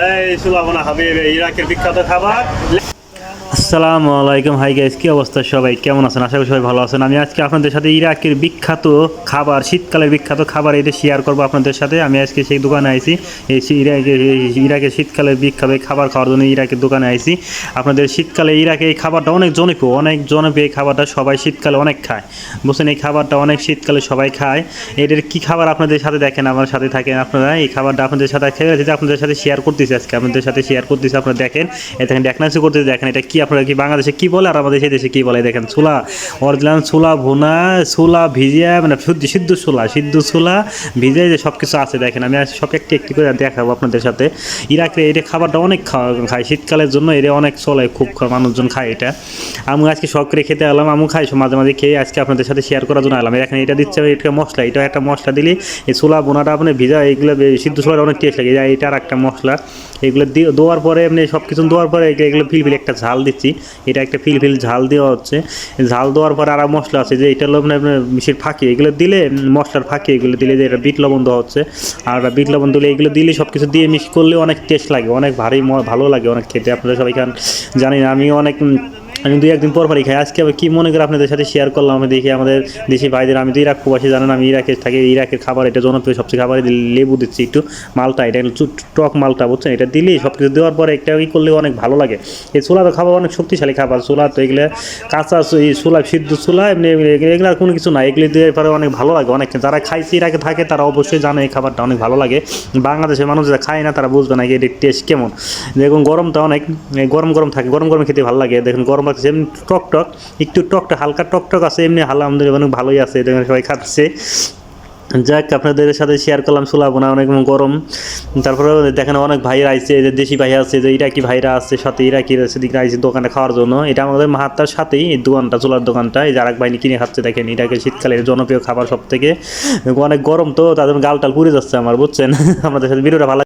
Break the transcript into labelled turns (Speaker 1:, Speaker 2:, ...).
Speaker 1: এই সুলাবনা হাবিব ইরাকের বিখ্যাত খাবার।
Speaker 2: আসসালামু আলাইকুম। হাই গাইস, কি অবস্থা? সবাই কেমন আছেন? আশা করি সবাই ভালো আছেন। আমি আজকে আপনাদের সাথে ইরাকের বিখ্যাত খাবার, শীতকালের বিখ্যাত খাবার এটা শেয়ার করবো আপনাদের সাথে। আমি আজকে সেই দোকানে আইছি, ইরাকের শীতকালের বিখ্যাত খাবার খাওয়ার জন্য ইরাকের দোকানে আইছি। আপনাদের শীতকালে ইরাকে এই খাবারটা অনেক জনপ্রিয় এই খাবারটা সবাই শীতকালে অনেক খায়, বুঝছেন? এই খাবারটা অনেক শীতকালে সবাই খায়। এদের কি খাবার আপনাদের সাথে দেখেন, আমার সাথে থাকেন আপনারা। এই খাবারটা আপনাদের সাথে খেয়ে আপনাদের সাথে শেয়ার করতেছি, আজকে আপনাদের সাথে শেয়ার করতেছি। আপনারা দেখেন, দেখেন ডেকনাসি করতেছি, দেখেন এটা কি, আপনারা কি বাংলাদেশে কি বলে আর আমাদের সেই দেশে কি বলে। দেখেন ছোলা, অরিজিনাল ছোলা ভুনা, ছোলা ভিজিয়া, মানে সিদ্ধ ছোলা ভিজিয়ে যে সব কিছু আছে। দেখেন আমি সব একটি একটি করে দেখাবো আপনাদের সাথে। ইরাকের এটা খাবারটা অনেক খায় শীতকালের জন্য, এটা অনেক চলে, খুব মানুষজন খায় এটা। আমি আজকে শখ করে খেতে এলাম, আমি খাই মাঝে মাঝে খেয়ে আজকে আপনাদের সাথে শেয়ার করার জন্য এলাম। এখানে এটা দিচ্ছে এটা মশলা, এটা একটা মশলা দিলে এই ছোলা বোনাটা আপনি ভিজা, এইগুলো সিদ্ধ ছোলাটা অনেক টেস্ট লাগে। এটা আর একটা মশলা, এগুলো দেওয়ার পরে এমনি সব কিছু দেওয়ার পরে এগুলো ফিলফিল একটা ঝাল দিচ্ছি। এটা একটা ফিলফিল ঝাল দেওয়া হচ্ছে। ঝাল দেওয়ার পর আর মশলা আছে যে এটা হলো মিশির ফাঁকি, এগুলো দিলে মশলার ফাঁকি, এগুলো দিলে যে এটা বিট লবণ দেওয়া হচ্ছে। আর বিট লবণ দিলে এগুলো দিলে সব কিছু দিয়ে মিক্স করলে অনেক টেস্ট লাগে, অনেক ভালো লাগে অনেক খেতে। আপনারা সবাই জানি না, আমি দুই একদিন পরই খাই। আজকে আমি কী মনে করে আপনাদের সাথে শেয়ার করলাম। আমি দেখি আমাদের দেশি ভাইদের, আমি তো ইরাক প্রবাসী, জানেন আমি ইরাকে থাকি। ইরাকের খাবার এটা জনপ্রিয় সবচেয়ে খাবারে লেবু দিচ্ছি একটু, মালটা এটা টক মালটা, বুঝছেন? এটা দিলেই সব কিছু দেওয়ার পরে একটা ই করলে অনেক ভালো লাগে। এই ছোলা তো খাবার অনেক শক্তিশালী খাবার। ছোলা তো এগুলো কাঁচা, এই ছোলা সিদ্ধ ছোলা এমনি এগুলো আর কোনো কিছু না, এগুলি দিয়ে পরে অনেক ভালো লাগে। অনেক যারা খাইছে ইরাকে থাকে তারা অবশ্যই জানে এই খাবারটা অনেক ভালো লাগে। বাংলাদেশের মানুষ যারা খায় না তারা বুঝবে না এর টেস্ট কেমন। দেখুন গরমটা অনেক গরম থাকে, গরম খেতে ভালো লাগে। দেখুন গরম লাগছে, এমনি একটু টকটক হালকা টকটক আছে, এমনি আলহামদুলিল্লাহ অনেক ভালোই আছে। দেখুন সবাই খাচ্ছে। যাক, আপনাদের সাথে শেয়ার করলাম ছোলা বোনা, অনেক গরম। তারপরে দেখেন অনেক ভাইরা আইছে, যে দেশি ভাই আছে, যে ইরাকি ভাইরা আছে সাথে, ইরাকি সেদিকে আইছে দোকানে খাওয়ার জন্য। এটা আমাদের মাহাত্তার সাথেই এই দোকানটা, ছোলার দোকানটা। এই যে আরেক ভাই কিনে খাচ্ছে, দেখেন ইরাকে শীতকালের জনপ্রিয় খাবার সব থেকে। অনেক গরম তো তাদের গাল টাল পুড়ে যাচ্ছে আমার, বুঝছেন? আপনাদের সাথে ভিডিওটা ভালো